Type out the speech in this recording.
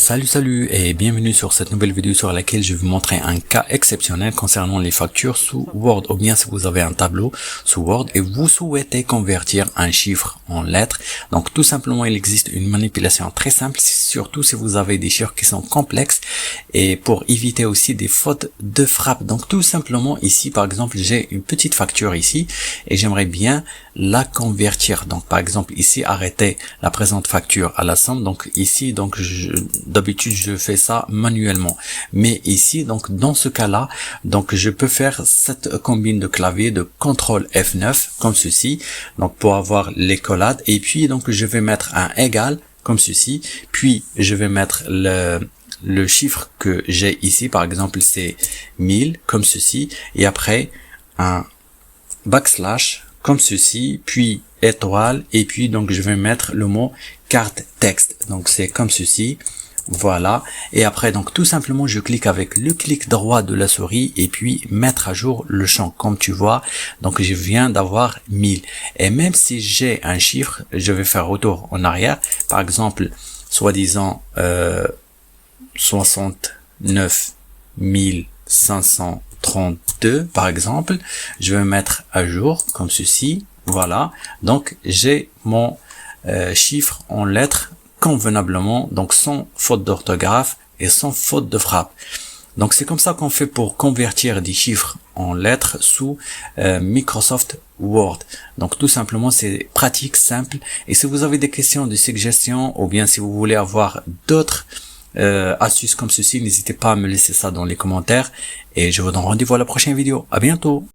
Salut et bienvenue sur cette nouvelle vidéo sur laquelle je vais vous montrer un cas exceptionnel concernant les factures sous Word, ou bien si vous avez un tableau sous Word et vous souhaitez convertir un chiffre en lettres. Donc tout simplement il existe une manipulation très simple, surtout si vous avez des chiffres qui sont complexes et pour éviter aussi des fautes de frappe. Donc tout simplement ici par exemple j'ai une petite facture ici et j'aimerais bien la convertir. Donc par exemple ici arrêter la présente facture à la somme. Donc ici donc d'habitude je fais ça manuellement, mais ici donc dans ce cas là donc je peux faire cette combine de clavier de CTRL F9 comme ceci, donc pour avoir les collades, et puis donc je vais mettre un égal comme ceci, puis je vais mettre le chiffre que j'ai ici, par exemple c'est 1000 comme ceci, et après un backslash comme ceci, puis étoile, et puis donc je vais mettre le mot carte texte, donc c'est comme ceci. Voilà, et après donc tout simplement je clique avec le clic droit de la souris et puis mettre à jour le champ. Comme tu vois, donc je viens d'avoir 1000, et même si j'ai un chiffre, je vais faire retour en arrière, par exemple soi-disant 69 532 par exemple, je vais mettre à jour comme ceci. Voilà, donc j'ai mon chiffre en lettres convenablement, donc sans faute d'orthographe et sans faute de frappe. Donc c'est comme ça qu'on fait pour convertir des chiffres en lettres sous Microsoft Word. Donc tout simplement c'est pratique, simple, et si vous avez des questions, des suggestions, ou bien si vous voulez avoir d'autres astuces comme ceci, n'hésitez pas à me laisser ça dans les commentaires, et je vous donne rendez-vous à la prochaine vidéo. À bientôt.